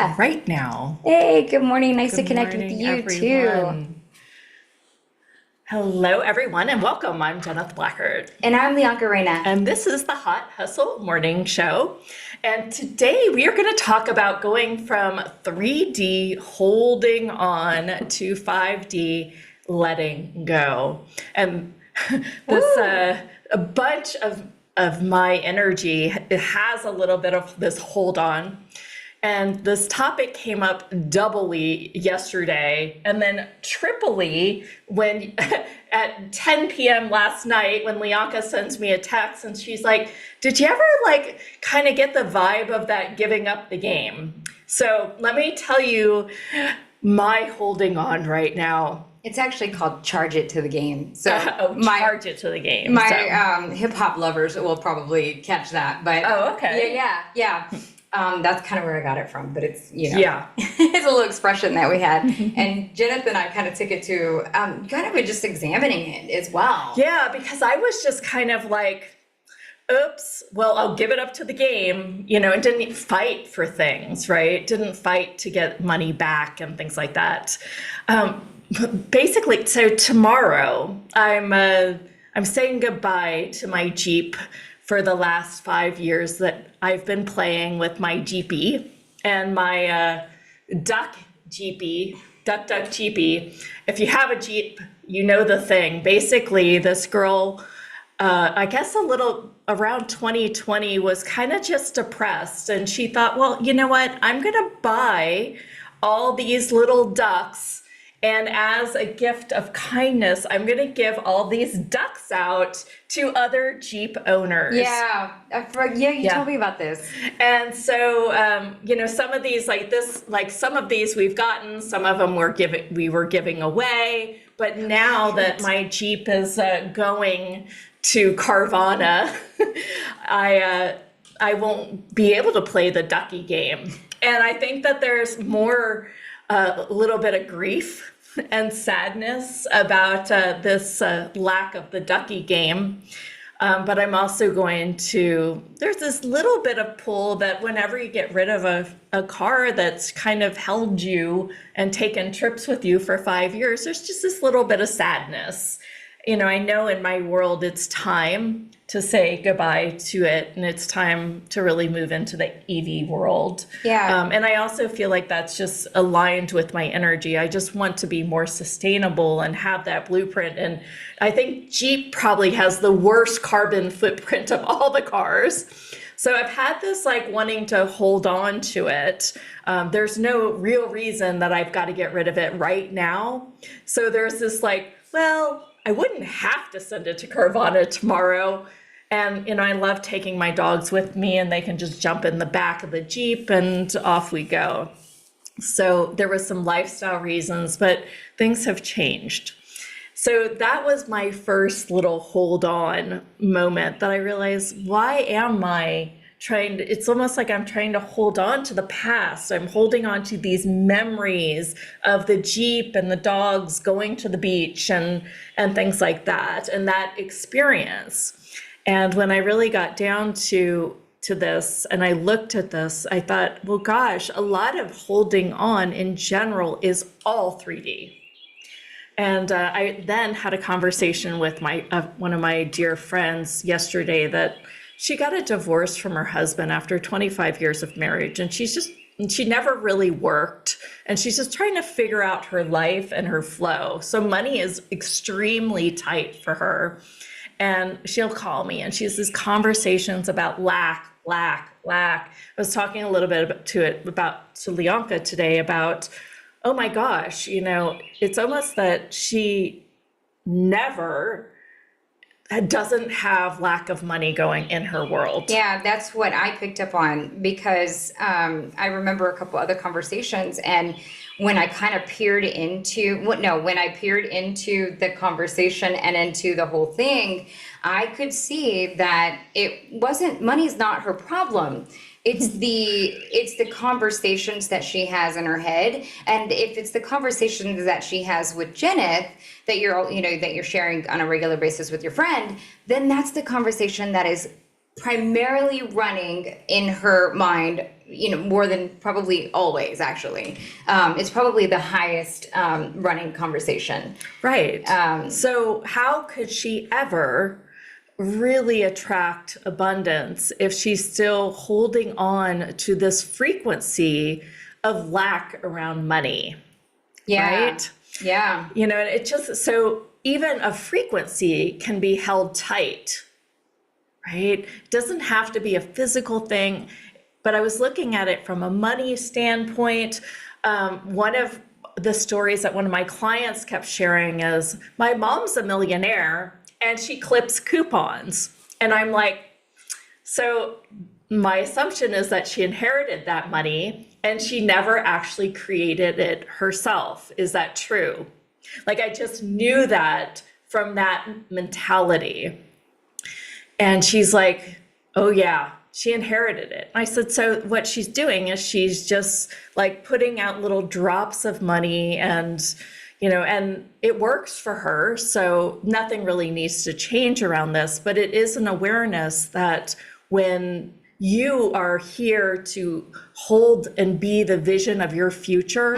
Yeah. Right now. Hey, good morning. Nice to Good connect with morning, you too. everyone. Hello, everyone, and welcome. I'm Jeneth Blackard. And I'm Leonka Reyna. And this is the Hot Hustle Morning Show. And today we are going to talk about going from 3D holding on to 5D letting go. And this a bunch of my energy, it has a little bit of this hold on. And this topic came up doubly yesterday and then triply when at 10 p.m. last night when Leonka sends me a text and she's like, did you ever kind of get the vibe of that giving up the game? So let me tell you my holding on right now. It's actually called Charge It to the Game. So Charge It to the Game. My hip hop lovers will probably catch that. But okay. Yeah. That's kind of where I got it from, but it's, Yeah. it's a little expression that we had. And Jeneth and I kind of took it to kind of just examining it as well. Yeah, because I was just kind of like, oops, well, I'll give it up to the game, and didn't fight for things, right? Didn't fight to get money back and things like that. Basically, so tomorrow I'm saying goodbye to my Jeep for the last 5 years that I've been playing with my Jeepy and my duck Jeepy. If you have a Jeep, you know the thing. Basically, this girl, I guess a little around 2020, was kind of just depressed. And she thought, well, you know what? I'm going to buy all these little ducks. And as a gift of kindness, I'm going to give all these ducks out to other Jeep owners. Yeah, you told me about this. And so, some of these some of these we've gotten, some of them we were giving away. But now that my Jeep is going to Carvana, I won't be able to play the ducky game. And I think that there's more a little bit of grief and sadness about this lack of the ducky game. But I'm also there's this little bit of pull that whenever you get rid of a car that's kind of held you and taken trips with you for 5 years, there's just this little bit of sadness. I know in my world it's time to say goodbye to it, and it's time to really move into the EV world. Yeah. And I also feel like that's just aligned with my energy. I just want to be more sustainable and have that blueprint. And I think Jeep probably has the worst carbon footprint of all the cars. So I've had this wanting to hold on to it. There's no real reason that I've got to get rid of it right now. So there's this I wouldn't have to send it to Carvana tomorrow. And, I love taking my dogs with me and they can just jump in the back of the Jeep and off we go. So there was some lifestyle reasons, but things have changed. So that was my first little hold on moment that I realized, why am I it's almost like I'm trying to hold on to the past. I'm holding on to these memories of the Jeep and the dogs going to the beach and things like that, and that experience. And when I really got down to this and I looked at this, I thought, well, gosh, a lot of holding on in general is all 3D. And I then had a conversation with one of my dear friends yesterday that she got a divorce from her husband after 25 years of marriage. And she never really worked. And she's just trying to figure out her life and her flow. So money is extremely tight for her. And she'll call me and she has these conversations about lack. I was talking a little bit to Leonka today about, oh my gosh, it's almost that she never doesn't have lack of money going in her world. Yeah, that's what I picked up on because I remember a couple other conversations, and when I kind of peered into the conversation and into the whole thing, I could see that money's not her problem. It's the conversations that she has in her head, and if it's the conversations that she has with Jeneth that you're sharing on a regular basis with your friend, then that's the conversation that is primarily running in her mind more than probably always, actually. It's probably the highest running conversation. Right. So how could she ever really attract abundance if she's still holding on to this frequency of lack around money? Yeah. Right? Yeah. It just, so even a frequency can be held tight, right? It doesn't have to be a physical thing, but I was looking at it from a money standpoint. One of the stories that one of my clients kept sharing is, my mom's a millionaire and she clips coupons. And I'm like, so my assumption is that she inherited that money and she never actually created it herself. Is that true? Like, I just knew that from that mentality. And she's like, oh yeah, she inherited it. I said, so what she's doing is she's just like putting out little drops of money, and and it works for her. So nothing really needs to change around this, but it is an awareness that when you are here to hold and be the vision of your future,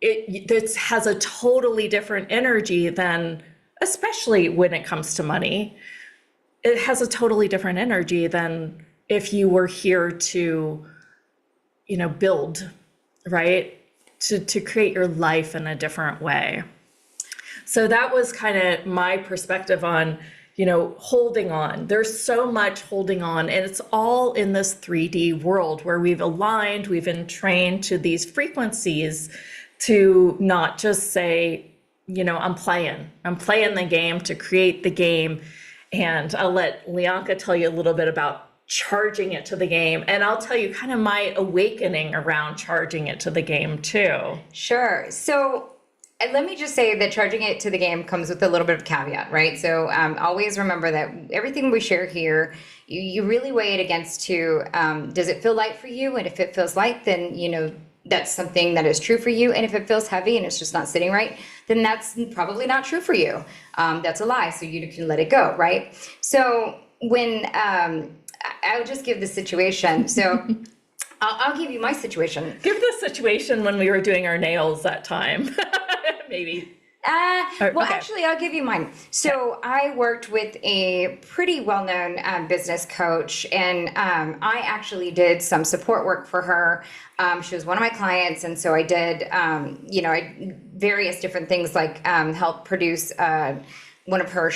it has a totally different energy than, especially when it comes to money, it has a totally different energy than if you were here to, build, right? To create your life in a different way. So that was kind of my perspective on, holding on. There's so much holding on, and it's all in this 3D world where we've aligned, we've been trained to these frequencies to not just say, I'm playing the game to create the game. And I'll let Lianka tell you a little bit about charging it to the game. And I'll tell you kind of my awakening around charging it to the game too. Sure. So let me just say that charging it to the game comes with a little bit of caveat, right? So always remember that everything we share here, you really weigh it against does it feel light for you? And if it feels light, then, that's something that is true for you. And if it feels heavy and it's just not sitting right, then that's probably not true for you. That's a lie. So you can let it go, right? So when I'll just give the situation. So I'll give you my situation. Give the situation when we were doing our nails that time, maybe. Actually, I'll give you mine. So I worked with a pretty well-known business coach, and I actually did some support work for her. She was one of my clients, and so I did, various different things, like help produce one of her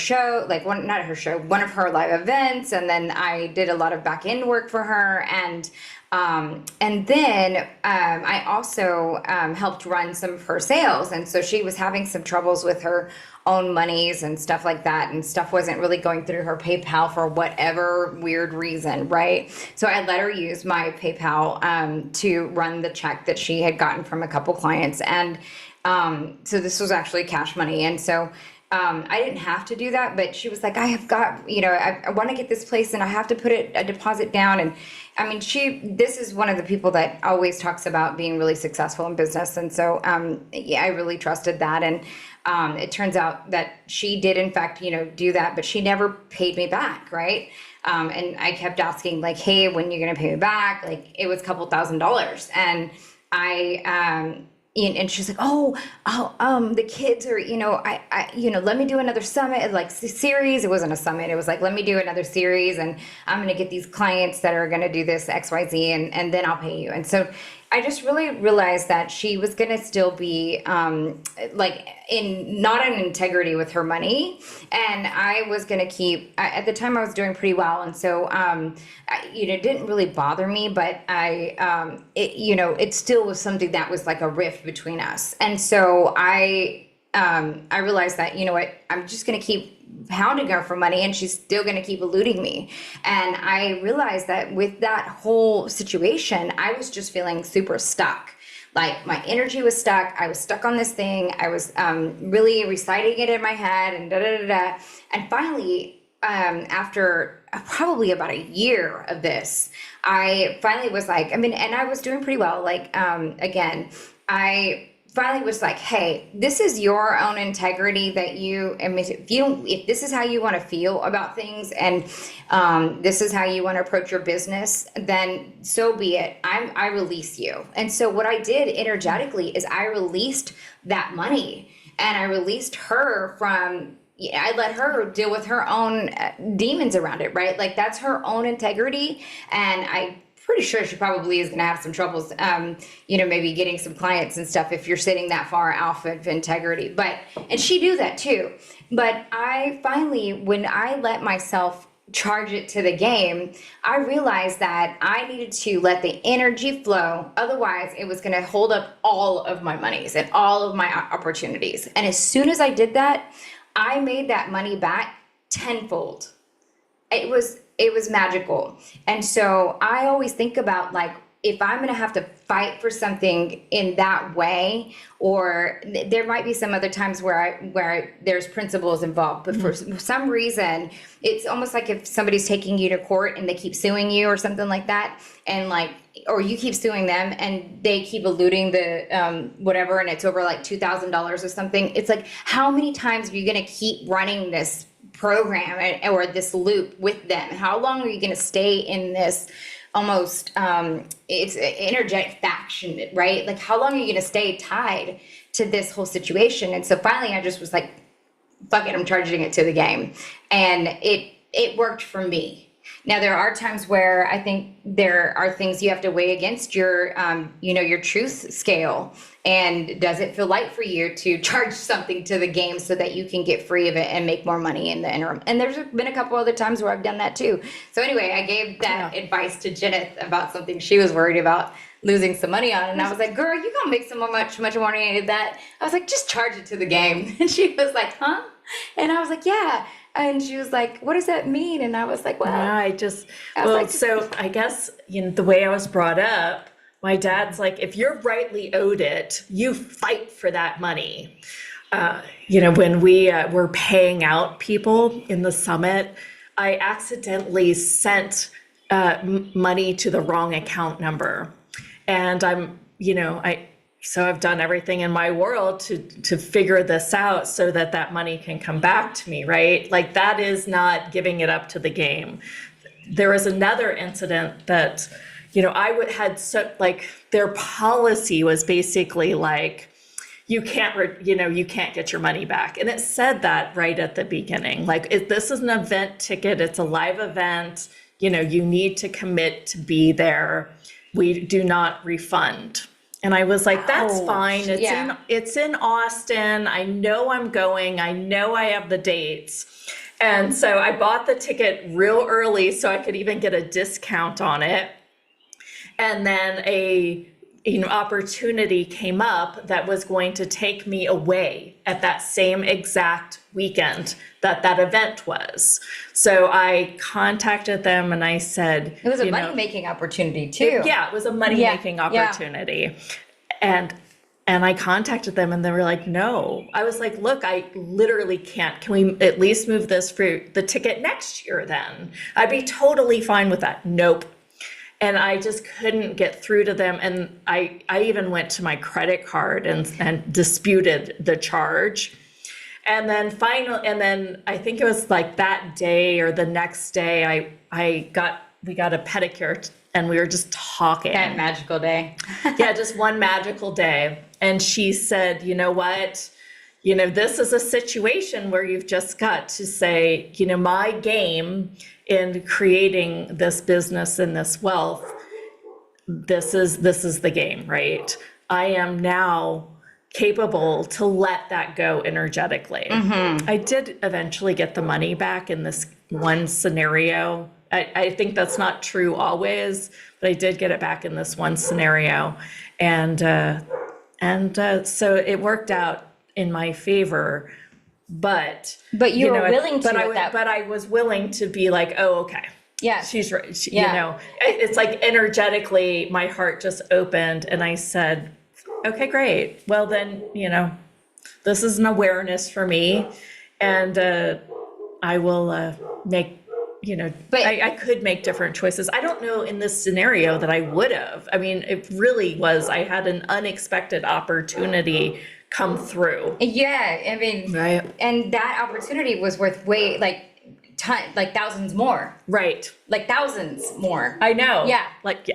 one of her live events, and then I did a lot of back end work for her, and then I also helped run some of her sales. And so she was having some troubles with her own monies and stuff like that. And stuff wasn't really going through her PayPal for whatever weird reason, right? So I let her use my PayPal to run the check that she had gotten from a couple clients. And so this was actually cash money. And so I didn't have to do that, but she was like, I have got, I want to get this place and I have to put a deposit down. And I mean, this is one of the people that always talks about being really successful in business. And so, I really trusted that. And it turns out that she did, in fact, do that, but she never paid me back. Right. And I kept asking, like, hey, when you're going to pay me back? Like, it was a couple $1,000s. And and she's like, the kids are, let me do another summit, like series. It wasn't a summit. It was like, let me do another series, and I'm going to get these clients that are going to do this X, Y, Z, and then I'll pay you. And so I just really realized that she was going to still be not in integrity with her money. And I was going to keep, at the time I was doing pretty well. And so, it didn't really bother me, but it still was something that was like a rift between us. And so I realized that, I'm just going to keep hounding her for money, and she's still going to keep eluding me. And I realized that with that whole situation, I was just feeling super stuck. Like, my energy was stuck. I was stuck on this thing. I was really reciting it in my head, and And finally, after probably about a year of this, I finally was like, and I was doing pretty well. Like, again, I finally was like, hey, this is your own integrity that you, I mean, if this is how you want to feel about things, and this is how you want to approach your business, then so be it. I release you. And so what I did energetically is I released that money, and I released her from, I let her deal with her own demons around it, right? Like that's her own integrity. And I pretty sure she probably is going to have some troubles, maybe getting some clients and stuff if you're sitting that far off of integrity. And she knew that too. But I finally, when I let myself charge it to the game, I realized that I needed to let the energy flow. Otherwise, it was going to hold up all of my monies and all of my opportunities. And as soon as I did that, I made that money back tenfold. It was magical. And so I always think about, like, if I'm going to have to fight for something in that way, or there might be some other times where there's principles involved, but for some reason, it's almost like if somebody's taking you to court and they keep suing you or something like that, and or you keep suing them and they keep eluding the whatever, and it's over like $2,000 or something. It's like, how many times are you going to keep running this program or this loop with them? How long are you going to stay in this almost it's an energetic faction, right? Like, how long are you going to stay tied to this whole situation? And so finally I just was like, fuck it, I'm charging it to the game. And it worked for me. Now, there are times where I think there are things you have to weigh against your your truth scale. And does it feel light for you to charge something to the game so that you can get free of it and make more money in the interim? And there's been a couple other times where I've done that too. So anyway, I gave that advice to Jeneth about something she was worried about losing some money on. And I was like, girl, you gonna make much more money out of that. I was like, just charge it to the game. And she was like, huh? And I was like, yeah. And she was like, what does that mean? And I was like, well, yeah, so I guess, the way I was brought up, my dad's like, if you're rightly owed it, you fight for that money. When we were paying out people in the summit, I accidentally sent money to the wrong account number. And so I've done everything in my world to figure this out so that money can come back to me, right? Like, that is not giving it up to the game. There was another incident that, their policy was basically like, you can't get your money back. And it said that right at the beginning, like, this is an event ticket, it's a live event, you need to commit to be there. We do not refund. And I was like, that's fine. It's in Austin. I know I'm going. I know I have the dates. And so I bought the ticket real early so I could even get a discount on it. And then opportunity came up that was going to take me away at that same exact weekend that event was. So I contacted them and I said, it was a money-making opportunity too. It was a money-making opportunity. And I contacted them and they were like, no. I was like, look, I literally can't. Can we at least move this for the ticket next year then? I'd be totally fine with that. Nope. And I just couldn't get through to them. And I even went to my credit card and disputed the charge. And then I think it was like that day or the next day, we got a pedicure and we were just talking. That magical day. Yeah, just one magical day. And she said, you know what? This is a situation where you've just got to say, my game in creating this business and this wealth, this is the game, right? I am now capable to let that go energetically. Mm-hmm. I did eventually get the money back in this one scenario. I think that's not true always, but I did get it back in this one scenario. And so it worked out in my favor. But you were willing to. But I was willing to be like, oh, okay. Yeah, she's right. It's like energetically, my heart just opened, and I said, okay, great. Well, then, this is an awareness for me, and I will make But I could make different choices. I don't know in this scenario that I would have. I mean, it really was, I had an unexpected opportunity come through. yeah, I mean, Right. and that opportunity was worth like thousands more, Right. like thousands more. I know. Yeah. Like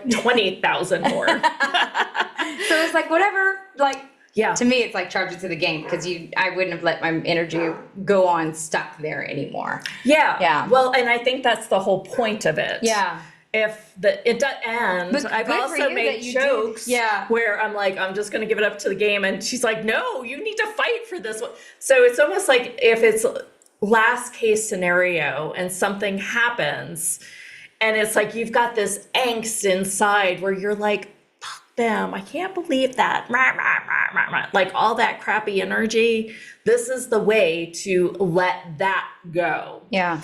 20,000 more. So it's like, whatever, like, Yeah. to me, it's like charge it to the game, because I wouldn't have let my energy go on stuck there anymore. Yeah. Yeah. Well, and I think that's the whole point of it. Yeah. If it does, and But I've good for also you made that you jokes did. Yeah. where I'm like, I'm just going to give it up to the game. And she's like, no, you need to fight for this one. So it's almost like if it's last case scenario and something happens and it's like, you've got this angst inside where you're like, fuck them, I can't believe that. Rah, rah, rah, rah, rah. Like all that crappy energy. This is the way to let that go. Yeah.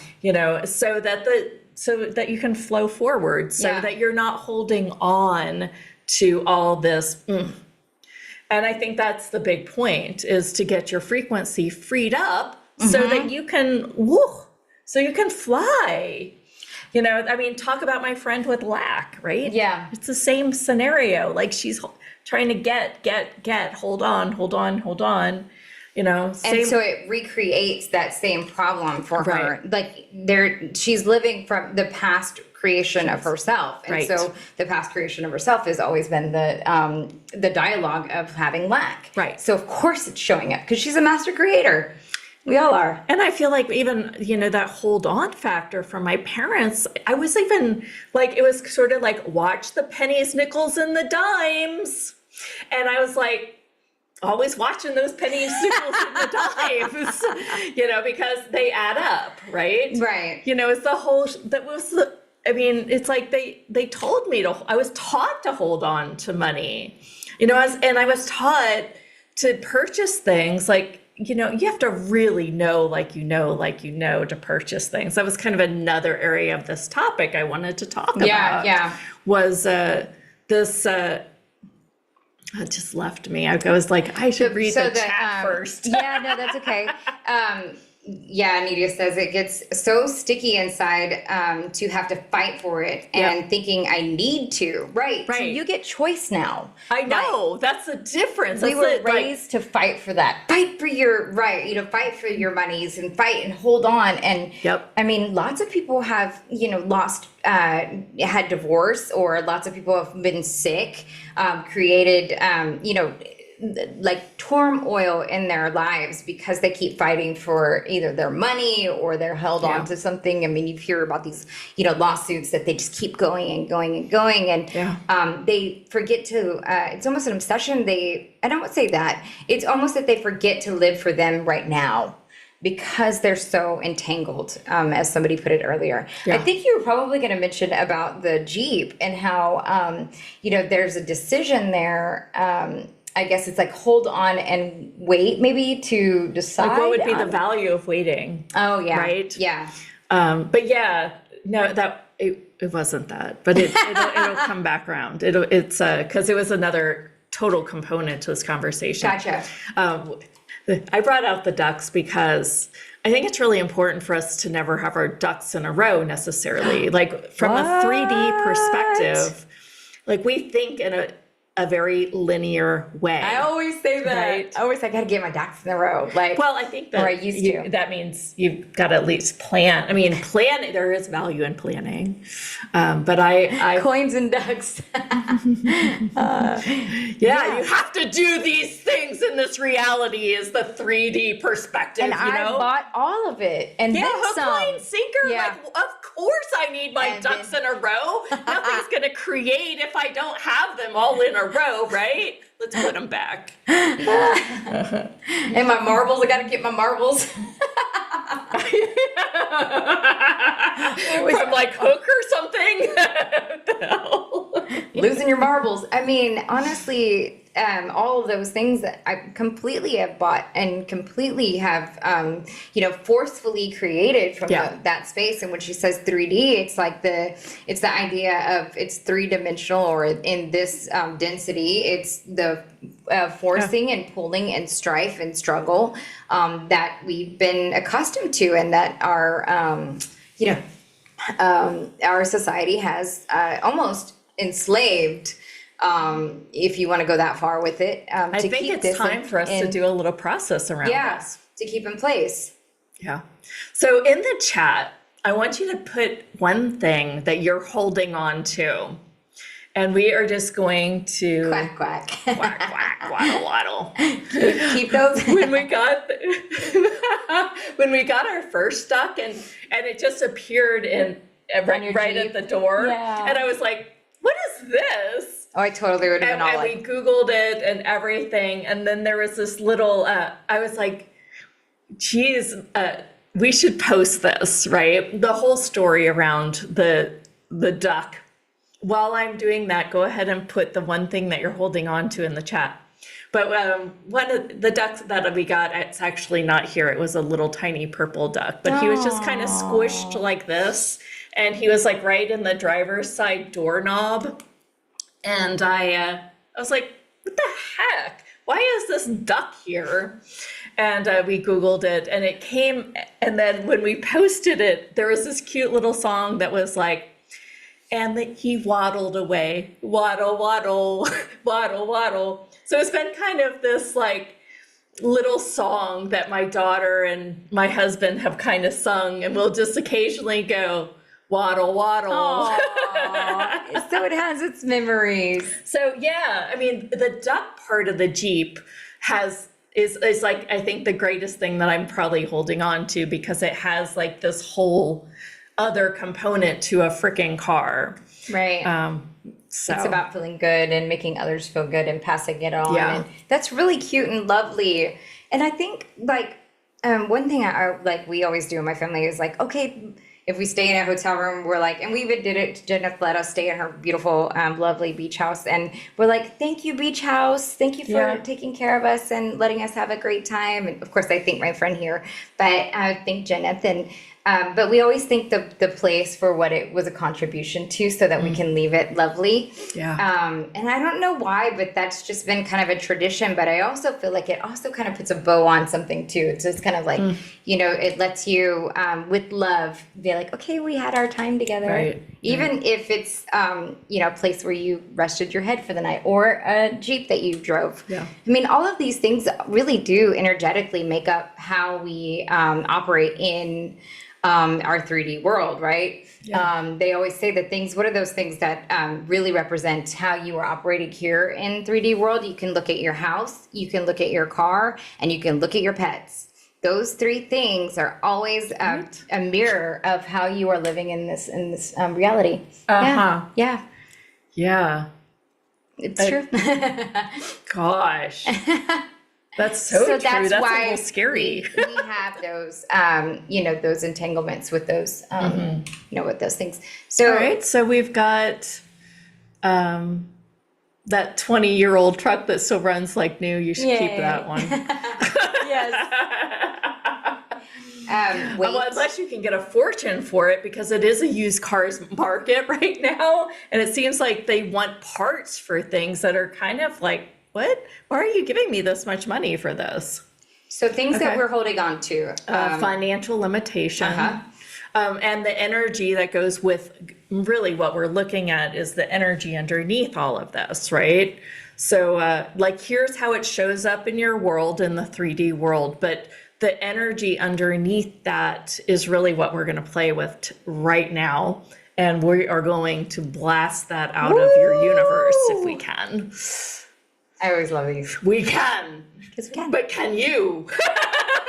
So that you can flow forward, so Yeah. that you're not holding on to all this. And I think that's the big point, is to get your frequency freed up so that you can, so you can fly. I mean, talk about my friend with lack, right? Yeah. It's the same scenario. Like she's trying to get, hold on. Same. And so it recreates that same problem for her. Right. Like she's living from the past creation of herself. And Right. so the past creation of herself has always been the dialogue of having lack. Right. So of course it's showing up, because she's a master creator. We all are. And I feel like even, that hold on factor from my parents, I was even like, it was sort of like, watch the pennies, nickels, and the dimes. And I was like, always watching those pennies, nickels, and the dimes, because they add up, right? Right. It's the whole, it's like they told me I was taught to hold on to money, and I was taught to purchase things like, you have to really know, to purchase things. That was kind of another area of this topic I wanted to talk about. Yeah. Was this, it just left me. I was like, I should read the chat first. Yeah, no, that's okay. Yeah, Nidia says it gets so sticky inside to have to fight for it and thinking I need to. Right. So you get choice now. I know. That's the difference. We were raised to fight for that. Fight for your right. Fight for your monies and fight and hold on. And I mean, lots of people have, lost, had divorce, or lots of people have been sick, created, like turmoil in their lives because they keep fighting for either their money or they're held on to something. I mean, you hear about these, lawsuits that they just keep going and going and going. And they forget to, it's almost an obsession. I don't say that. It's almost that they forget to live for them right now, because they're so entangled, as somebody put it earlier. I think you were probably going to mention about the Jeep and how, there's a decision there. I guess it's like hold on and wait, maybe, to decide. Like, what would be the value of waiting? Oh, yeah. Right? Yeah. But no, it wasn't that, but it'll come back around. It's because it was another total component to this conversation. Gotcha. I brought out the ducks because I think it's really important for us to never have our ducks in a row necessarily. Like from a 3D perspective, like we think in a very linear way. I always say that. Right? I always say I gotta get my ducks in a row. Like, well, I think that or I used to. That means you've got to at least plan. I mean, there is value in planning. But I coins and ducks. you have to do these things in this reality, is the 3D perspective. And I bought all of it. And then hook, some. line, sinker. Yeah. Like, of course I need my ducks in a row. Nothing's going to create if I don't have them all in a row, right? Let's put them back. And my marbles, I got to get my marbles. From like Hook or something? What the hell? Losing your marbles. I mean, honestly, all of those things that I completely have bought and completely have, forcefully created from that space. And when she says 3D, it's like it's the idea of it's 3-dimensional, or in this density, it's the forcing and pulling and strife and struggle that we've been accustomed to, and that are, our society has almost enslaved, if you want to go that far with it, I to think keep it's this time for us to do a little process around this. to keep in place. Yeah. So in the chat, I want you to put one thing that you're holding on to. And we are just going to Quack, quack. quack, quack, waddle, waddle. Keep those. when we got our first duck, and it just appeared in right at the door, and I was like, "What is this?" Oh, I totally would have been all and like, we Googled it and everything, and then there was this little. I was like, "Geez, we should post this, right?" The whole story around the duck. While I'm doing that, go ahead and put the one thing that you're holding on to in the chat. But one of the ducks that we got, it's actually not here. It was a little tiny purple duck, but he was just kind of squished like this. And he was like right in the driver's side doorknob. And I was like, what the heck? Why is this duck here? And we Googled it, and it came. And then when we posted it, there was this cute little song that was like, and that he waddled away, waddle, waddle, waddle, waddle. So it's been kind of this like little song that my daughter and my husband have kind of sung, and we'll just occasionally go waddle, waddle. So it has its memories. So yeah, I mean, the duck part of the Jeep is like, I think the greatest thing that I'm probably holding on to, because it has like this whole other component to a freaking car. Right. So it's about feeling good and making others feel good and passing it on. Yeah. And that's really cute and lovely. And I think like one thing I like we always do in my family is like, okay, if we stay in a hotel room, we're like, and we even did it, Jenna let us stay in her beautiful, lovely beach house. And we're like, thank you, beach house. Thank you for taking care of us and letting us have a great time. And of course, I thank my friend here, but I thank Jenneth. And but we always think the place for what it was a contribution to, so that we can leave it lovely. Yeah. And I don't know why, but that's just been kind of a tradition. But I also feel like it also kind of puts a bow on something too. It's just kind of like, it lets you, with love, be like, okay, we had our time together. Right. Even if it's, a place where you rested your head for the night, or a Jeep that you drove. Yeah. I mean, all of these things really do energetically make up how we operate in our 3D world, right? Yeah. They always say that what are those things that really represent how you are operating here in 3D world? You can look at your house, you can look at your car, and you can look at your pets. Those three things are always a mirror of how you are living in this reality. Uh-huh. Yeah. Yeah. It's true. Gosh. That's so true. That's a little scary. We have those, those entanglements with those, with those things. So, all right. So we've got that 20-year-old truck that still runs like new. You should keep that one. Yes. Well, unless you can get a fortune for it, because it is a used cars market right now. And it seems like they want parts for things that are kind of like, what? Why are you giving me this much money for this? So things that we're holding on to. Financial limitation. And the energy that goes with, really what we're looking at is the energy underneath all of this, right? So here's how it shows up in your world, in the 3D world. But the energy underneath that is really what we're going to play with right now. And we are going to blast that out of your universe if we can. I always love these. We can. Because we can. But can you?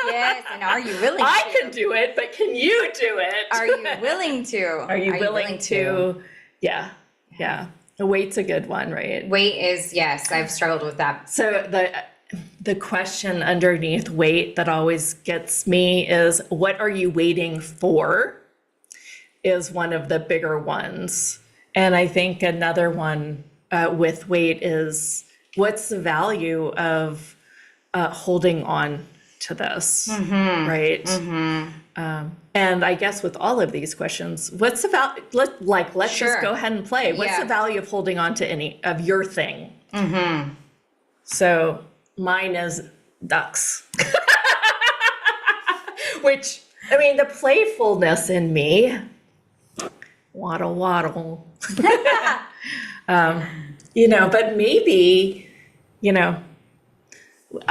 Yes, and are you willing to? I can do it, but can you do it? Are you willing to? Are you willing to? Yeah. The weight's a good one, right? Weight is, yes, I've struggled with that. So the question underneath weight that always gets me is, what are you waiting for? Is one of the bigger ones. And I think another one with weight is, what's the value of holding on to this, right? And I guess with all of these questions, what's the value? Let's just go ahead and play. What's the value of holding on to any of your thing? So mine is ducks, which I mean, the playfulness in me, waddle, waddle. But maybe, you know,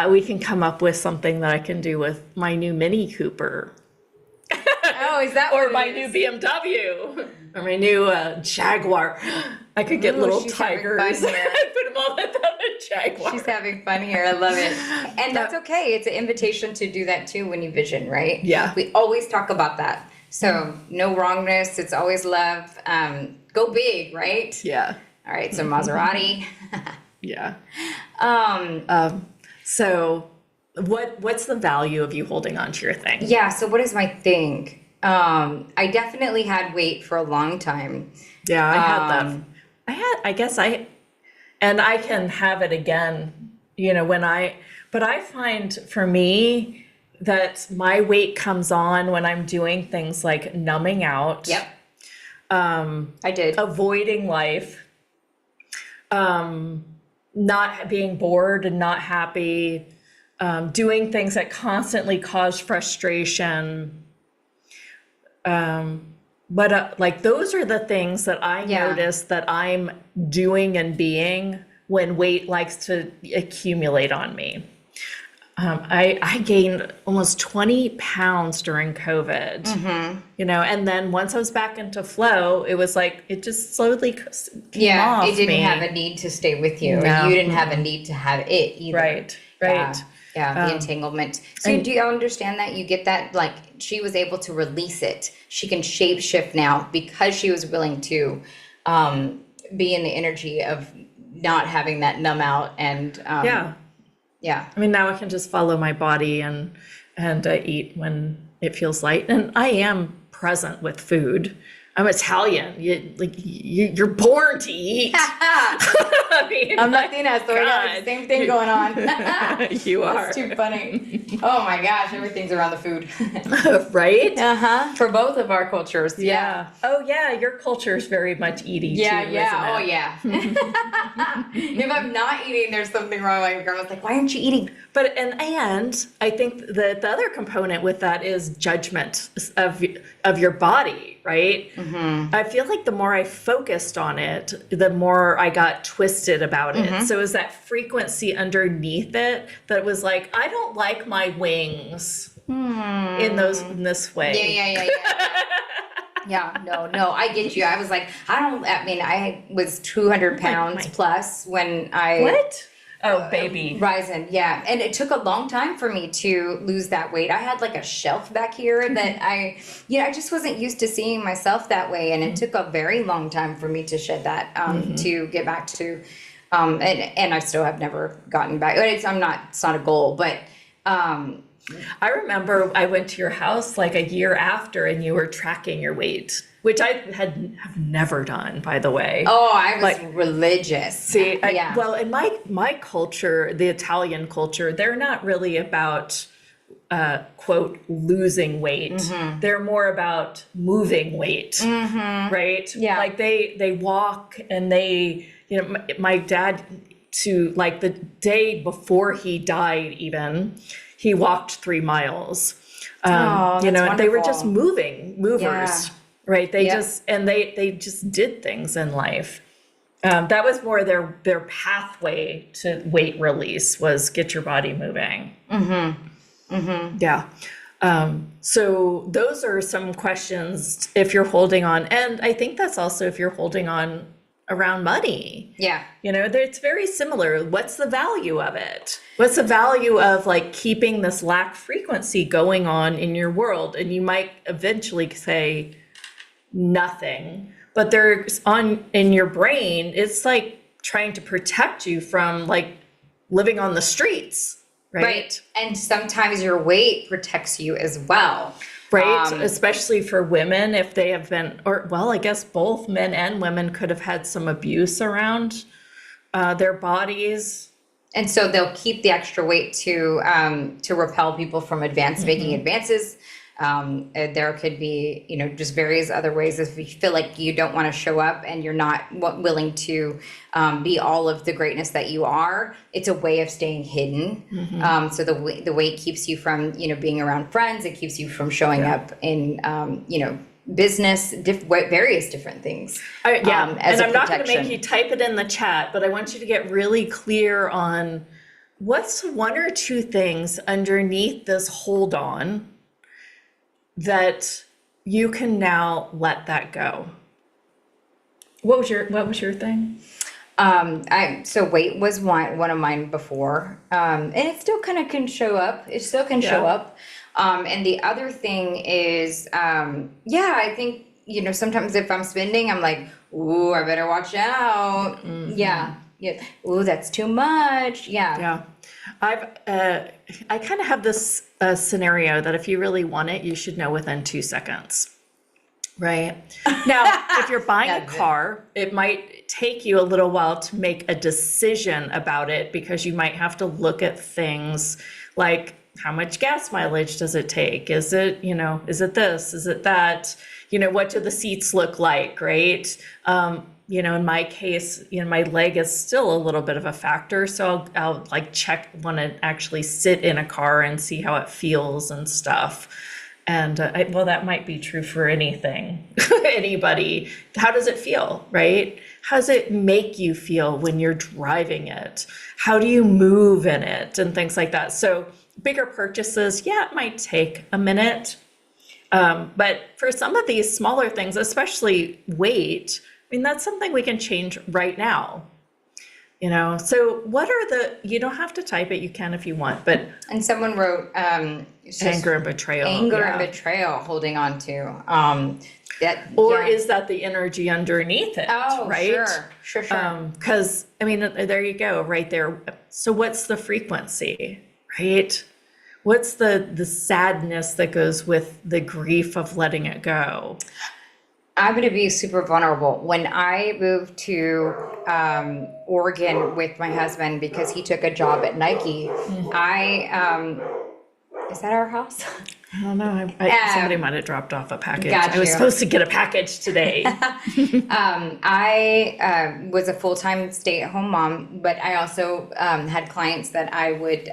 we can come up with something that I can do with my new Mini Cooper. Oh, is that Or what my it new is? BMW, or my new Jaguar. I could get Ooh, little she's having tigers fun and here. put them all in the Jaguar. She's having fun here. I love it. And that's okay. It's an invitation to do that too when you vision, right? Yeah. We always talk about that. So no wrongness. It's always love. Go big, right? Yeah. All right. So Maserati. Yeah. So what's the value of you holding on to your thing? Yeah. So what is my thing? I definitely had weight for a long time. Yeah, I had that. And I can have it again, but I find for me that my weight comes on when I'm doing things like numbing out. Yep. I did. Avoiding life, not being bored and not happy, doing things that constantly cause frustration. But like those are the things that I notice that I'm doing and being when weight likes to accumulate on me. I gained almost 20 pounds during COVID, and then once I was back into flow, it was like, it just slowly came off it didn't me. have a need to stay with you. No. You didn't have a need to have it either. Right. Yeah, the entanglement. So do you understand that? You get that, like, she was able to release it. She can shape shift now because she was willing to be in the energy of not having that numb out and yeah. I mean, now I can just follow my body and eat when it feels light. And I am present with food. I'm Italian. You're born to eat. I mean, I'm Latina, so we got the same thing going on. You are. That's too funny. Oh my gosh, everything's around the food. Right? For both of our cultures. Yeah. Oh yeah, your culture is very much eaty too. Yeah. Isn't it? Oh yeah. If I'm not eating, there's something wrong. My grandma's like, "Why aren't you eating?" But and I think that the other component with that is judgment of your body, right? I feel like the more I focused on it, the more I got twisted about it. So it was that frequency underneath it that was like, I don't like my wings in this way. Yeah. No, I get you. I was like, I was 200 pounds plus when I... What? Oh, baby. Rising, yeah. And it took a long time for me to lose that weight. I had like a shelf back here that I just wasn't used to seeing myself that way. And it took a very long time for me to shed that, to get back to, and I still have never gotten back. It's not a goal, but, I remember I went to your house like a year after and you were tracking your weight, which I have never done, by the way. Oh, I was religious. See, well, in my culture, the Italian culture, they're not really about, quote, losing weight. They're more about moving weight, right? Yeah. Like they walk and my dad, to like the day before he died even, he walked 3 miles. That's and they were wonderful. just movers. Yeah. Right. They just did things in life. That was more their pathway to weight release, was get your body moving. Yeah. So those are some questions if you're holding on. And I think that's also if you're holding on around money. Yeah. It's very similar. What's the value of it? What's the value of like keeping this lack frequency going on in your world? And you might eventually say, nothing, but there's in your brain, it's like trying to protect you from like living on the streets, right? And sometimes your weight protects you as well. Right. Especially for women, if they have been, I guess both men and women could have had some abuse around their bodies. And so they'll keep the extra weight to repel people from making advances There could be, just various other ways. If you feel like you don't want to show up and you're not willing to be all of the greatness that you are, it's a way of staying hidden. So the way it keeps you from, being around friends, it keeps you from showing up in, business, various different things. And I'm not going to make you type it in the chat, but I want you to get really clear on what's one or two things underneath this hold on that you can now let that go. What was your thing? So weight was one of mine before, and it still kind of can show up. It still can show up. And the other thing is, I think, sometimes if I'm spending, I'm like, ooh, I better watch out. Yeah. Ooh, that's too much. Yeah. I kind of have this scenario that if you really want it, you should know within 2 seconds. Right. Now, if you're buying a car, it might take you a little while to make a decision about it, because you might have to look at things like, how much gas mileage does it take? Is it this? Is it that? What do the seats look like, right? In my case, my leg is still a little bit of a factor. So I'll want to actually sit in a car and see how it feels and stuff. And that might be true for anything, anybody. How does it feel, right? How does it make you feel when you're driving it? How do you move in it and things like that? So bigger purchases, it might take a minute. But for some of these smaller things, especially weight, that's something we can change right now. So what are you don't have to type it, you can if you want, but. And someone wrote, anger and betrayal. And betrayal, holding on to. Is that the energy underneath it? Oh, right? Sure. Because, there you go, right there. So what's the frequency, right? What's the sadness that goes with the grief of letting it go? I'm going to be super vulnerable. When I moved to Oregon with my husband, because he took a job at Nike, is that our house? I don't know. Somebody might have dropped off a package. I was supposed to get a package today. I was a full-time stay-at-home mom, but I also had clients that I would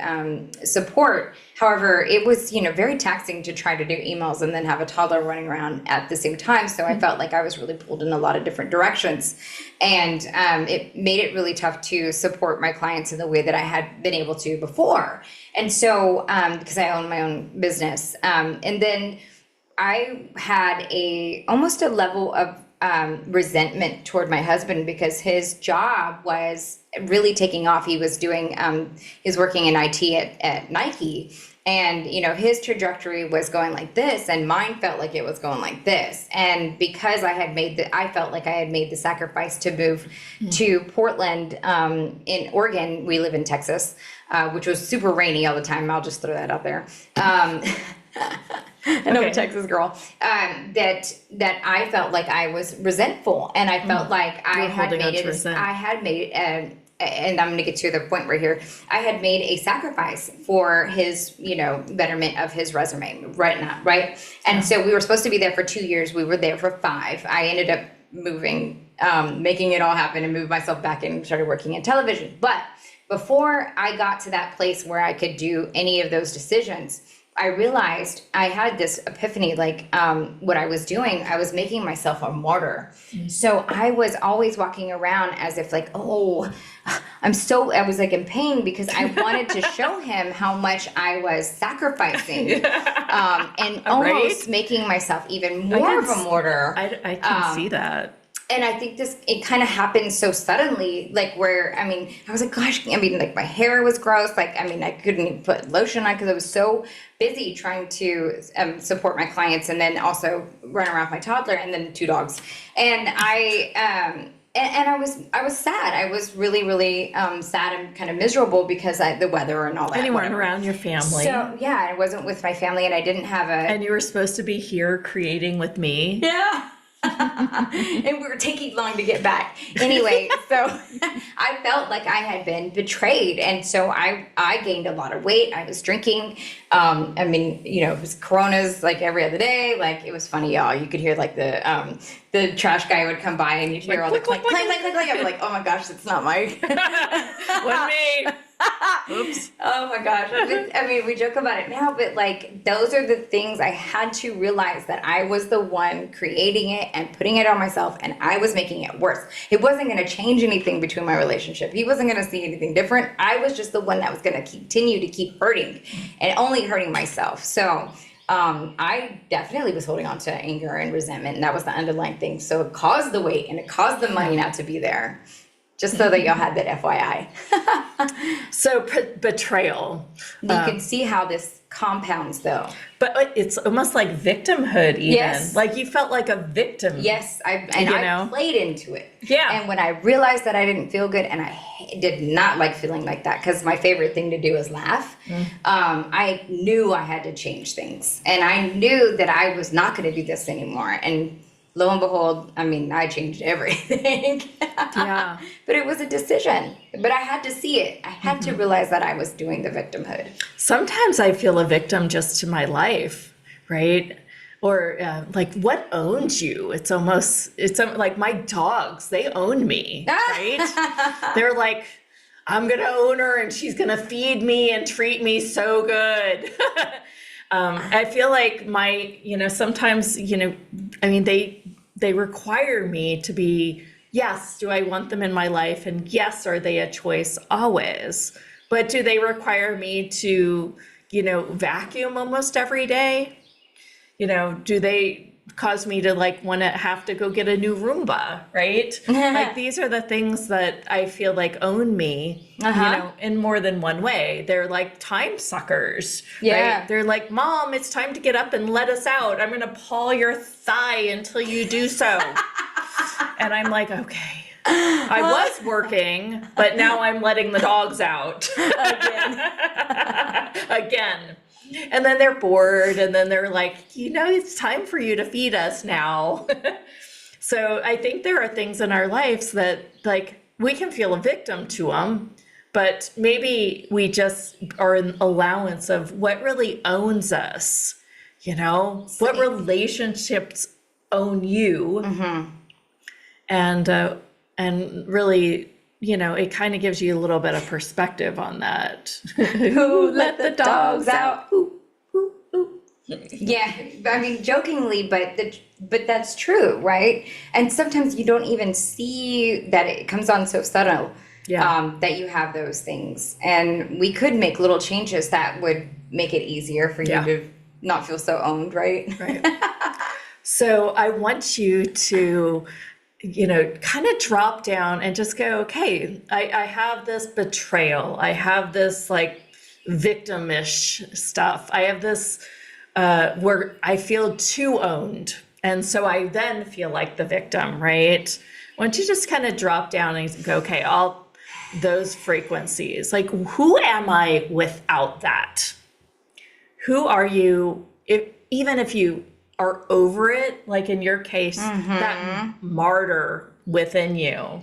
support. However, it was, very taxing to try to do emails and then have a toddler running around at the same time. So I felt like I was really pulled in a lot of different directions. And it made it really tough to support my clients in the way that I had been able to before. And so, because I own my own business, and then I had almost a level of resentment toward my husband, because his job was really taking off. He was doing, he's working in IT at Nike, and his trajectory was going like this, and mine felt like it was going like this. And because I felt like I had made the sacrifice to move to Portland, in Oregon. We live in Texas, which was super rainy all the time. I'll just throw that out there. I'm a Texas girl. That I felt like I was resentful, and I felt like I had made it. And I'm going to get to the point right here. I had made a sacrifice for his, betterment of his resume, right? And so we were supposed to be there for 2 years. We were there for 5. I ended up moving, making it all happen, and moved myself back in and started working in television. But before I got to that place where I could do any of those decisions, I realized I had this epiphany, what I was doing, I was making myself a martyr. So I was always walking around as if I was in pain, because I wanted to show him how much I was sacrificing, and almost making myself even more of a martyr. I can see that. And I think it kind of happened so suddenly, I was like, gosh, my hair was gross. I couldn't even put lotion on because I was so busy trying to support my clients, and then also run around with my toddler and then 2 dogs. And I was sad. I was really, really sad and kind of miserable because the weather and all that. And you weren't around your family. So I wasn't with my family, and I didn't have And you were supposed to be here creating with me. Yeah. And we were taking long to get back. Anyway, so I felt like I had been betrayed. And so I gained a lot of weight. I was drinking. I mean, it was Coronas like every other day. Like, it was funny, y'all. You could hear like the trash guy would come by and you'd hear all the clank, clank, clank, clank, clank. I'm like, oh my gosh, that's not my. Wasn't me. Oops. Oh my gosh. I mean, we joke about it now, but like, those are the things I had to realize, that I was the one creating it and putting it on myself, and I was making it worse. It wasn't going to change anything between my relationship. He wasn't going to see anything different. I was just the one that was going to continue to keep hurting and only hurting myself. So I definitely was holding on to anger and resentment, and that was the underlying thing. So it caused the weight, and it caused the money not to be there. Just so that y'all had that FYI. So betrayal. You can see how this compounds, though. But it's almost like victimhood, even. Yes. Like you felt like a victim. Yes, I played into it. Yeah. And when I realized that I didn't feel good, and I did not like feeling like that, because my favorite thing to do is laugh, I knew I had to change things. And I knew that I was not going to do this anymore. And lo and behold, I mean, I changed everything. Yeah. But it was a decision. But I had to see it. I had to realize that I was doing the victimhood. Sometimes I feel a victim just to my life, right? Or like, what owns you? It's like my dogs, they own me, right? They're like, I'm going to own her and she's going to feed me and treat me so good. I feel like sometimes, I mean, they require me to be, yes, do I want them in my life? And yes, are they a choice? Always. But do they require me to, vacuum almost every day? Do they cause me to have to go get a new Roomba, right? Like, these are the things that I feel like own me, in more than one way. They're like time suckers, right? They're like, Mom, it's time to get up and let us out. I'm going to paw your thigh until you do so. And I'm like, okay. I was working, but now I'm letting the dogs out. Again. And then they're bored, and then they're like, it's time for you to feed us now. So I think there are things in our lives that, like, we can feel a victim to them, but maybe we just are an allowance of what really owns us, what relationships own you. And really, it kind of gives you a little bit of perspective on that. Who let the dogs out? Ooh, ooh, ooh. Yeah, I mean, jokingly, but that's true, right? And sometimes you don't even see that it comes on so subtle, that you have those things. And we could make little changes that would make it easier for you to not feel so owned, right? Right. So I want you to kind of drop down and just go, okay, I have this betrayal. I have this like victimish stuff. I have this where I feel too owned. And so I then feel like the victim, right? Why don't you just kind of drop down and go, okay, all those frequencies, like, who am I without that? Who are you, even if you are over it, like in your case, that martyr within you,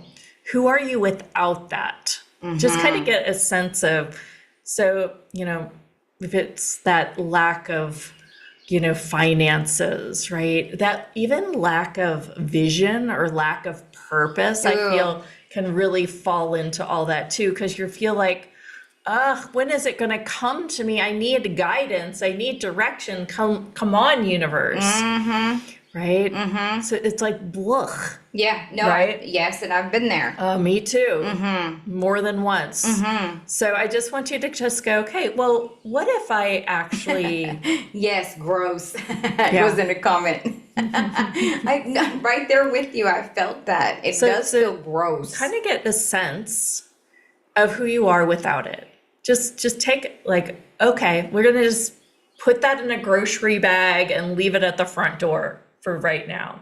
who are you without that? Just kind of get a sense of, so, if it's that lack of, finances, right? That even lack of vision or lack of purpose, I feel can really fall into all that too, because you feel like, when is it going to come to me? I need guidance. I need direction. Come on, universe. Right? So it's like, blech. Yeah. No. Right? Yes. And I've been there. Me too. More than once. So I just want you to just go, okay, well, what if I actually... Yes. Gross. It wasn't a comment. I'm right there with you. I felt that. It does feel gross. Kind of get the sense of who you are without it. Just take, like, okay, we're going to just put that in a grocery bag and leave it at the front door for right now.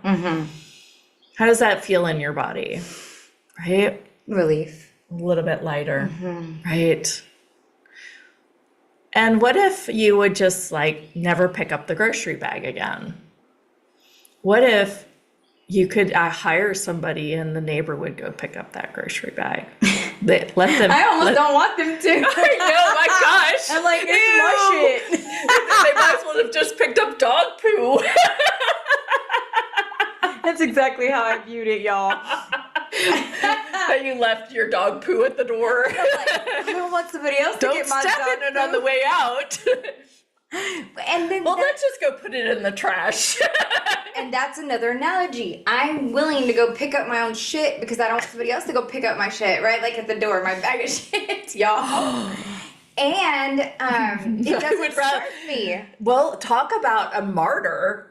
How does that feel in your body? Right? Relief. A little bit lighter. Right? And what if you would just, like, never pick up the grocery bag again? What if You could hire somebody and the neighbor would go pick up that grocery bag. They let them. I almost don't want them to. I know, my gosh. I'm like, it's my shit. They might as well have just picked up dog poo. That's exactly how I viewed it, y'all. That you left your dog poo at the door. I'm like, I don't want somebody else to get my Don't step dog in it poo. on the way out. And then Well, let's just go put it in the trash. and that's another analogy. I'm willing to go pick up my own shit because I don't want somebody else to go pick up my shit, right? Like at the door, my bag of shit, y'all. And it doesn't serve me. Well, talk about a martyr.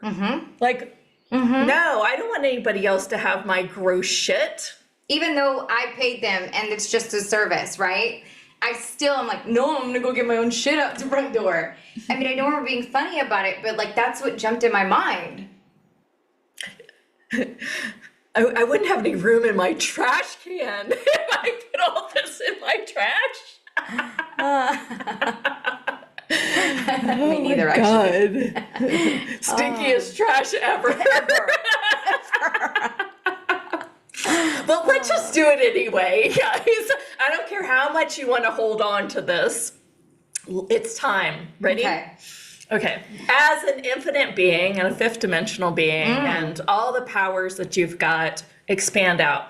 Like, no, I don't want anybody else to have my gross shit. Even though I paid them and it's just a service, right? I still am like, no, I'm gonna go get my own shit out the front door. I mean, I know we're being funny about it, but like that's what jumped in my mind. I wouldn't have any room in my trash can if I put all this in my trash. Me neither, actually. Stinkiest trash ever. But let's just do it anyway, guys. I don't care how much you want to hold on to this. It's time. Ready? Okay. As an infinite being and a fifth dimensional being and all the powers that you've got, expand out.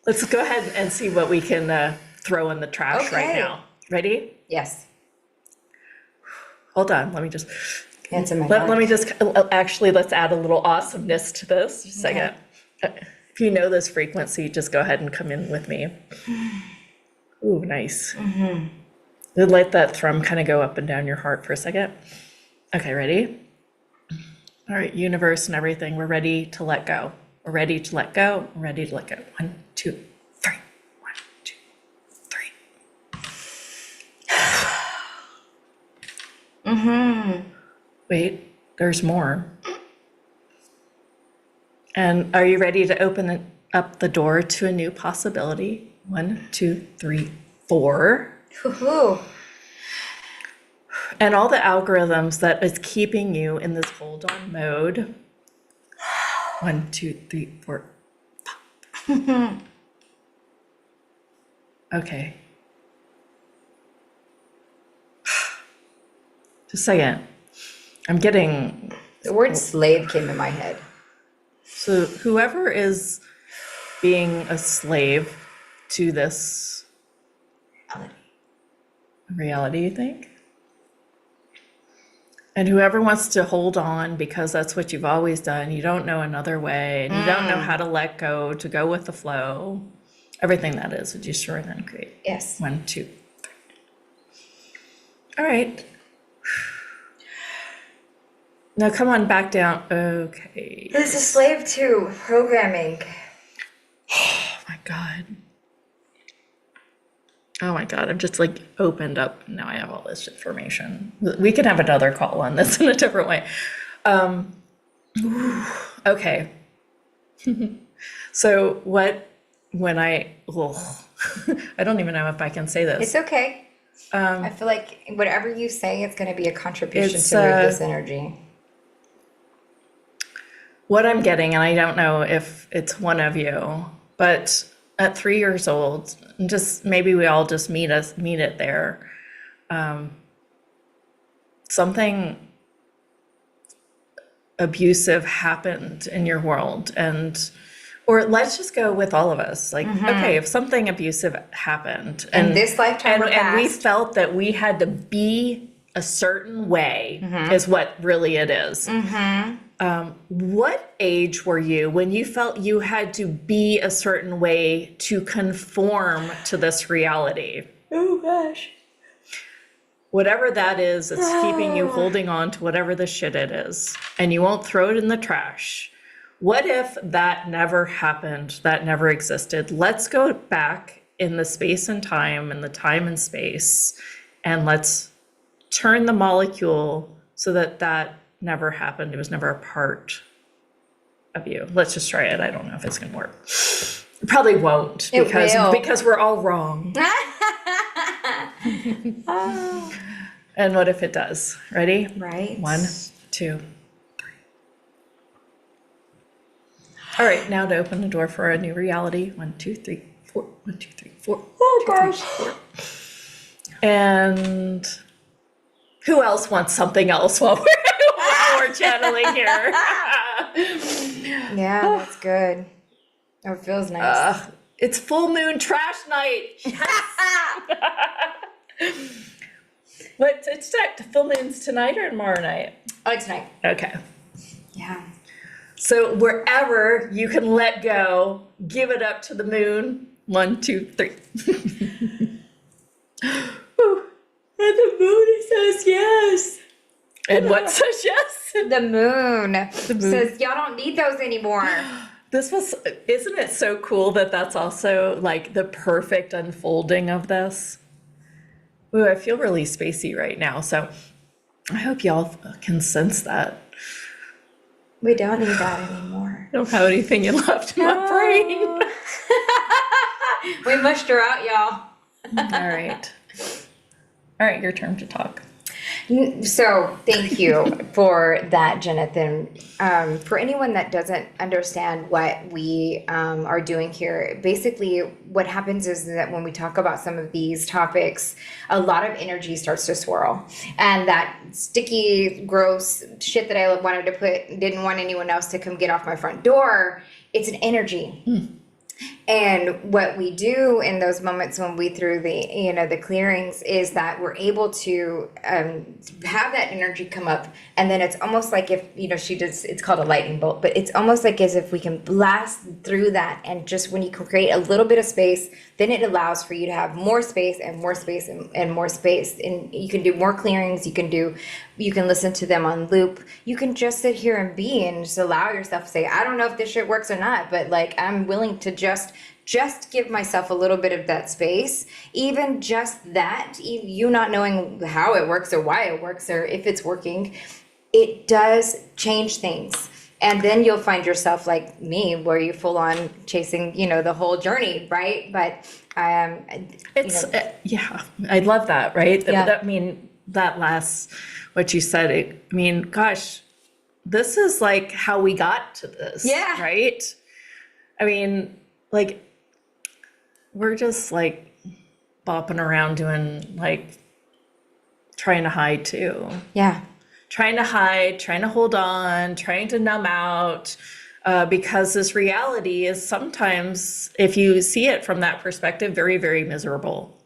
Let's go ahead and see what we can throw in the trash right now. Ready? Yes. Hold on. Let me just... It's in my let me just... Actually, let's add a little awesomeness to this. Just a second. If you know this frequency, just go ahead and come in with me. Ooh, nice. Let that thrum kind of go up and down your heart for a second. Okay, ready? All right, universe and everything, we're ready to let go. We're ready to let go. We're ready to let go. 1, 2, 3. 1, 2, 3. Wait, there's more. And are you ready to open up the door to a new possibility? 1, 2, 3, 4. Woohoo. And all the algorithms that is keeping you in this hold on mode. 1, 2, 3, 4. Okay. Just a second. I'm getting... The word slave came in my head. So whoever is being a slave to this reality, you think? And whoever wants to hold on because that's what you've always done, you don't know another way, and you don't know how to let go, to go with the flow, everything that is, would you sure then create? Yes. 1, 2, 3. All right. Now come on back down. Okay. This is slave to programming. Oh my God. Oh my God, I'm just like opened up. Now I have all this information. We can have another call on this in a different way. Okay. So I don't even know if I can say this. It's okay. I feel like whatever you say, it's going to be a contribution to move this energy. What I'm getting, and I don't know if it's one of you, but at 3 years old, just maybe we all just meet it there. Something abusive happened in your world, or let's just go with all of us. Like, okay, if something abusive happened, and this lifetime and we felt that we had to be a certain way, is what really it is. What age were you when you felt you had to be a certain way to conform to this reality? Oh gosh. Whatever that is, it's keeping you holding on to whatever the shit it is, and you won't throw it in the trash. What if that never happened, that never existed? Let's go back in the space and time, and the time and space, and let's turn the molecule so that that never happened. It was never a part of you. Let's just try it. I don't know if it's going to work. It probably won't because we're all wrong. And what if it does? Ready? Right. 1, 2, 3. All right, now to open the door for a new reality. 1, 2, 3, 4. 1, 2, 3, 4. Oh gosh. 4. And who else wants something else while we're channeling here? Yeah, that's good. Oh, it feels nice. It's full moon trash night. Yes. It's full moon's tonight or tomorrow night? Oh, tonight. Okay. Yeah. So wherever you can let go, give it up to the moon. 1, 2, 3. Ooh, and the moon says yes. And what says yes? The moon says y'all don't need those anymore. Isn't it so cool that that's also like the perfect unfolding of this? Ooh, I feel really spacey right now. So I hope y'all can sense that. We don't need that anymore. I don't have anything left in my brain. We mushed her out, y'all. All right. All right, your turn to talk. So thank you for that, Jonathan. For anyone that doesn't understand what we are doing here, basically what happens is that when we talk about some of these topics, a lot of energy starts to swirl. And that sticky, gross shit that I didn't want anyone else to come get off my front door, it's an energy. And what we do in those moments when we through the clearings is that we're able to have that energy come up, and then it's almost like if it's called a lightning bolt, but it's almost like as if we can blast through that, and just when you create a little bit of space, then it allows for you to have more space and more space and more space, and you can do more clearings. You can listen to them on loop. You can just sit here and be and just allow yourself to say, I don't know if this shit works or not, but like I'm willing to just give myself a little bit of that space. Even just that, you not knowing how it works or why it works or if it's working, it does change things. And then you'll find yourself like me, where you're full on chasing, the whole journey, right? But yeah, I love that, right? Yeah. I mean, that last, what you said, gosh, this is like how we got to this, Yeah. right? I mean, like, we're just like bopping around doing like trying to hide too. Yeah. Trying to hide, trying to hold on, trying to numb out, because this reality is sometimes, if you see it from that perspective, very, very miserable.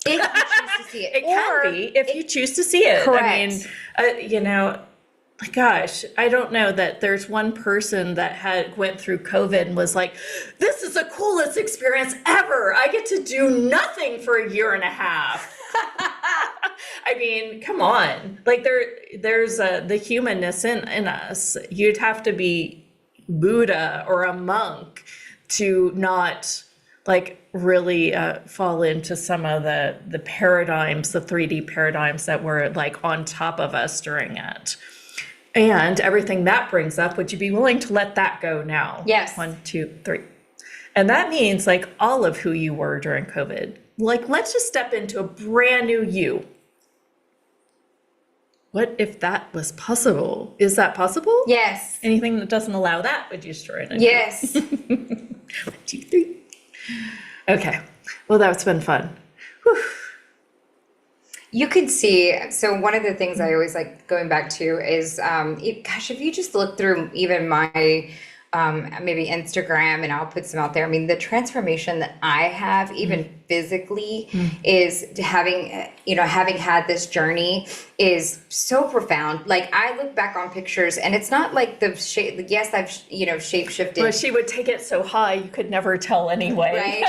If you choose to see it. It can be if you choose to see it. Correct. I mean, gosh, I don't know that there's one person that went through COVID and was like, this is the coolest experience ever. I get to do nothing for a year and a half. I mean, come on. Like there's the humanness in us. You'd have to be Buddha or a monk to not like really fall into some of the paradigms, the 3D paradigms that were like on top of us during it. And everything that brings up, would you be willing to let that go now? Yes. 1, 2, 3. And that means like all of who you were during COVID. Like, let's just step into a brand new you. What if that was possible? Is that possible? Yes. Anything that doesn't allow that would destroy it. Yes. 1, 2, 3. Okay. Well, that's been fun. Whew. You could see, so one of the things I always like going back to is, if you just look through even my maybe Instagram, and I'll put some out there. I mean, the transformation that I have, even physically, is having had this journey is so profound. Like, I look back on pictures, and it's not like the shape. Yes, I've shape shifted. Well, she would take it so high you could never tell anyway. Right.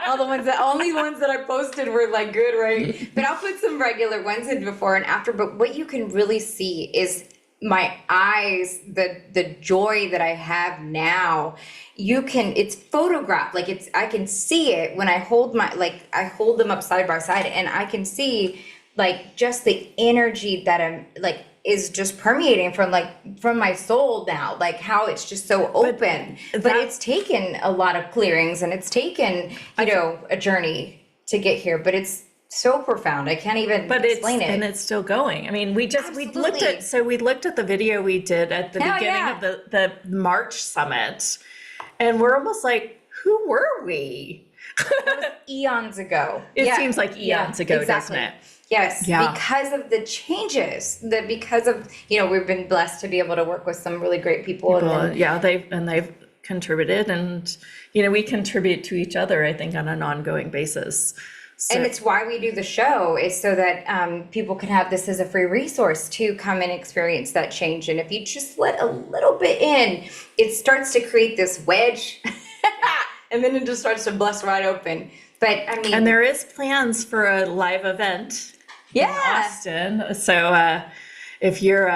Only ones that I posted were like good, right? But I'll put some regular ones in before and after. But what you can really see is my eyes, the joy that I have now. It's photographed. Like, I can see it when I hold them up side by side, and I can see like just the energy that I'm like is just permeating from my soul now, like how it's just so open. But it's taken a lot of clearings, and it's taken a journey to get here, but it's so profound. I can't even explain it. And it's still going. I mean, we looked at the video we did at the beginning of the March summit, And we're almost like, who were we? That was eons ago. It seems like eons ago, exactly. doesn't it? Yes, Yeah. because of the changes, because of, we've been blessed to be able to work with some really great people. Well, they've contributed, and we contribute to each other, I think, on an ongoing basis. So, and it's why we do the show, is so that people can have this as a free resource to come and experience that change. And if you just let a little bit in, it starts to create this wedge, and then it just starts to bust right open. But I mean, and there is plans for a live event in Austin. So if you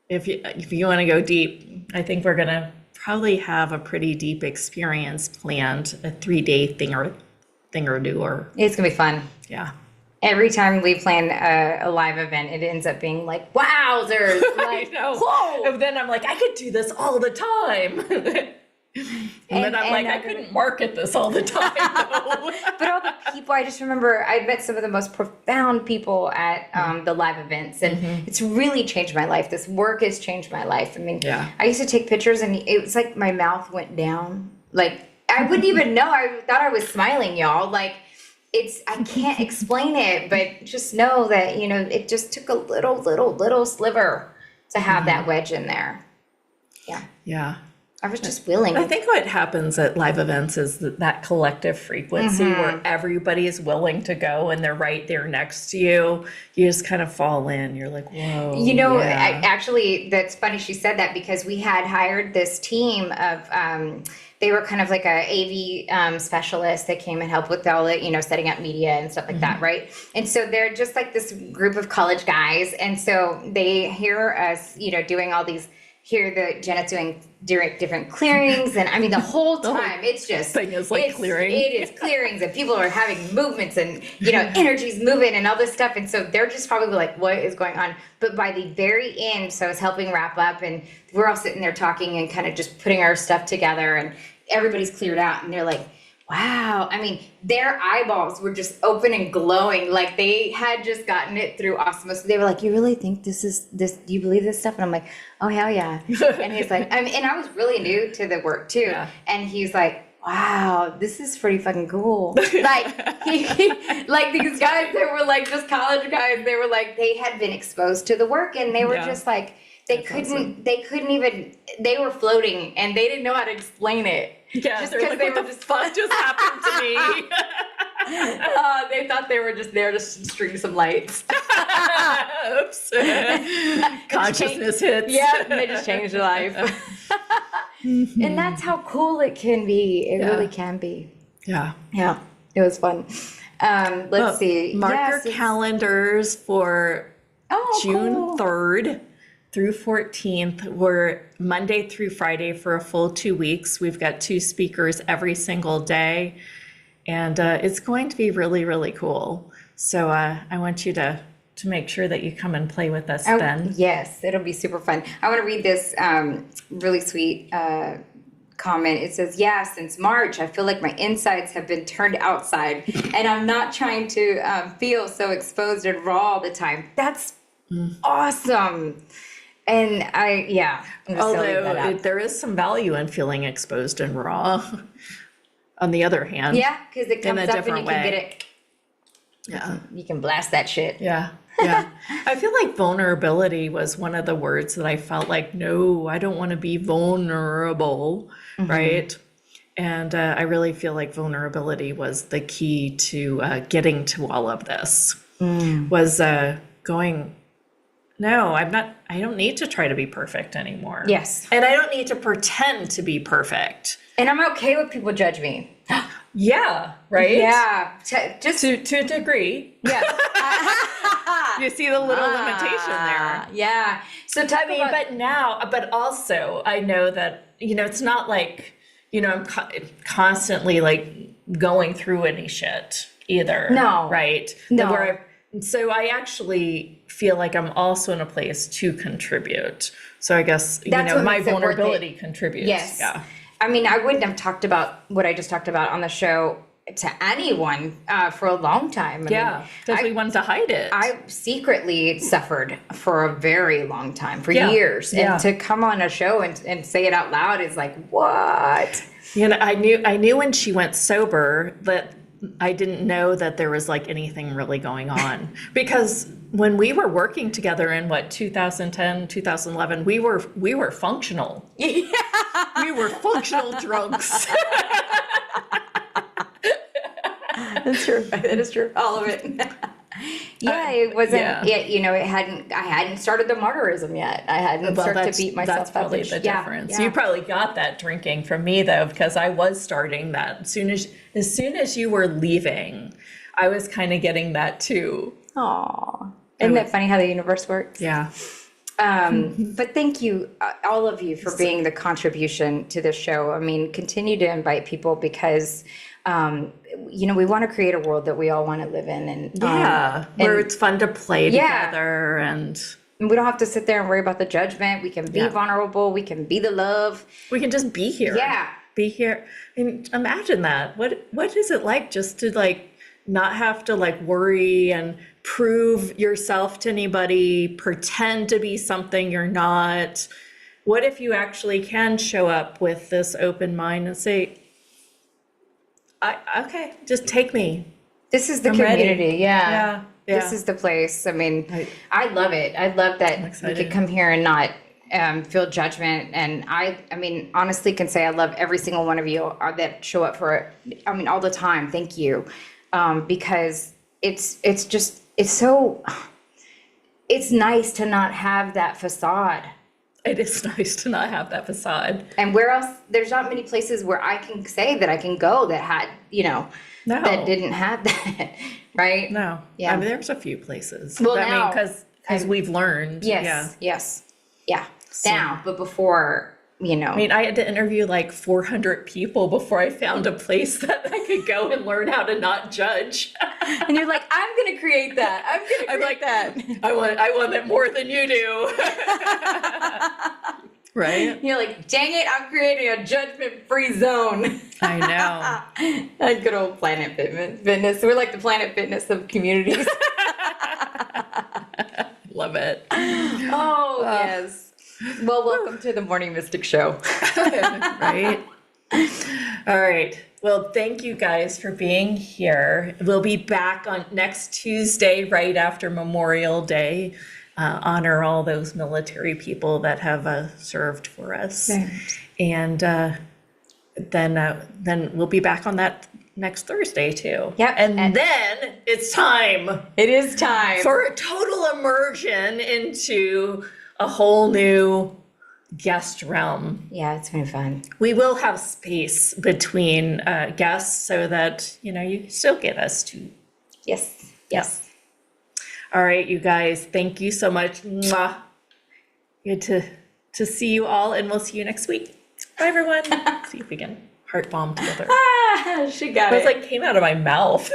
want to go deep, I think we're gonna probably have a pretty deep experience planned, a 3-day thing or do, or it's gonna be fun. Yeah. Every time we plan a live event, it ends up being like, wowzers. Like, I know. Whoa. And then I'm like, I could do this all the time. And then I'm like, I couldn't market this all the time, though. But all the people, I just remember I met some of the most profound people at the live events, and it's really changed my life. This work has changed my life. I mean, I used to take pictures, and it was like my mouth went down. Like, I wouldn't even know. I thought I was smiling, y'all. Like, I can't explain it, but just know that, it just took a little sliver to have that wedge in there. Yeah. Yeah. I was just willing. I think what happens at live events is that collective frequency where everybody is willing to go and they're right there next to you. You just kind of fall in. You're like, whoa. Actually, that's funny she said that, because we had hired this team of, they were kind of like a AV specialist that came and helped with all the, setting up media and stuff like that, right? And so they're just like this group of college guys. And so they hear us, doing all these, Janet's doing different clearings, and I mean the whole time it's just thing is like clearing. It is clearings, and people are having movements, and energy's moving and all this stuff, and so they're just probably like, what is going on? But by the very end, so I was helping wrap up, and we're all sitting there talking and kind of just putting our stuff together, and everybody's cleared out, and they're like, wow. I mean, their eyeballs were just open and glowing, like they had just gotten it through osmosis. They were like, you really think this? Do you believe this stuff? And I'm like, oh, hell yeah. And he's like, and I was really new to the work too. Yeah. And he's like, wow, this is pretty fucking cool. Like, like these guys, they were like just college guys. They were like, they had been exposed to the work, and they were just like, they couldn't even, they were floating, and they didn't know how to explain it. Yeah, just because like, they what were the fuck just happened to me? They thought they were just there to string some lights. Oops. Consciousness hits. Yeah, they just changed their life. And that's how cool it can be. It really can be. Yeah. Yeah, it was fun. Let's see. Mark your calendars for June 3rd. Through 14th. We're Monday through Friday for a full 2 weeks. We've got 2 speakers every single day, and it's going to be really, really cool. So I want you to make sure that you come and play with us then. Yes, it'll be super fun. I want to read this really sweet comment. It says, since March, I feel like my insides have been turned outside, and I'm not trying to feel so exposed and raw all the time. That's awesome. And although there is some value in feeling exposed and raw, on the other hand. Yeah, because it comes up and you can get it. Yeah. You can blast that shit. Yeah. Yeah. I feel like vulnerability was one of the words that I felt like, no, I don't want to be vulnerable, right? And I really feel like vulnerability was the key to getting to all of this, was going, no, I don't need to try to be perfect anymore. Yes. And I don't need to pretend to be perfect. And I'm okay with people judge me. Yeah, right? Yeah. Just to a degree. Yeah. You see the little limitation there. Yeah. So but also I know that, it's not like, I'm constantly like going through any shit either. No. Right? No. So I actually feel like I'm also in a place to contribute. So I guess, my vulnerability contributes. Yes. Yeah. I mean, I wouldn't have talked about what I just talked about on the show to anyone for a long time. I Yeah, mean, because we wanted to hide it. I secretly suffered for a very long time, for Yeah. years. Yeah. And to come on a show and say it out loud is like, what? You know, I knew when she went sober that I didn't know that there was like anything really going on. Because when we were working together in 2010, 2011, we were functional. Yeah. We were functional drunks. That's true. That is true. All of it. Yeah, it wasn't. I hadn't started the martyrism yet. I hadn't started to beat myself up. That's probably the difference. Yeah. You probably got that drinking from me though, because I was starting that as soon as you were leaving, I was kind of getting that too. Aw, isn't that funny how the universe works? Yeah. But thank you, all of you, for being the contribution to this show. I mean, continue to invite people because, we want to create a world that we all want to live in. And where it's fun to play together and we don't have to sit there and worry about the judgment. We can be vulnerable. We can be the love. We can just be here. Yeah. Be here. And imagine that. What is it like just to like not have to like worry and prove yourself to anybody, pretend to be something you're not? What if you actually can show up with this open mind and say, okay, just take me. This is the I'm community. ready. Yeah. Yeah. This is the place. I mean, I love it. I love that we could come here and not feel judgment. And I mean, honestly can say I love every single one of you that show up for it. I mean, all the time. Thank you. Because it's nice to not have that facade. It is nice to not have that facade. And where else? There's not many places where I can say that I can go that had, that didn't have that, right? No. Yeah. I mean, there's a few places. Well, I now, mean, because we've learned. Yes. Yeah. Now, but before, I mean, I had to interview like 400 people before I found a place that I could go and learn how to not judge. And you're like, I'm going to create that. I'm like that. I want it more than you do. Right? You're like, dang it, I'm creating a judgment-free zone. I know. That good old Planet Fitness. We're like the Planet Fitness of communities. Love it. Oh, yes. Well, welcome to the Morning Mystic Show. Right? All right. Well, thank you guys for being here. We'll be back on next Tuesday, right after Memorial Day. Honor all those military people that have served for us. Right. And then we'll be back on that next Thursday too. Yep. And then it's time. It is time. For a total immersion into a whole new guest realm. Yeah, it's been fun. We will have space between guests so that, you still get us too. Yes. All right, you guys, thank you so much. Mwah. Good to see you all, and we'll see you next week. Bye, everyone. See if we can heart bomb together. She got it. It was like came out of my mouth.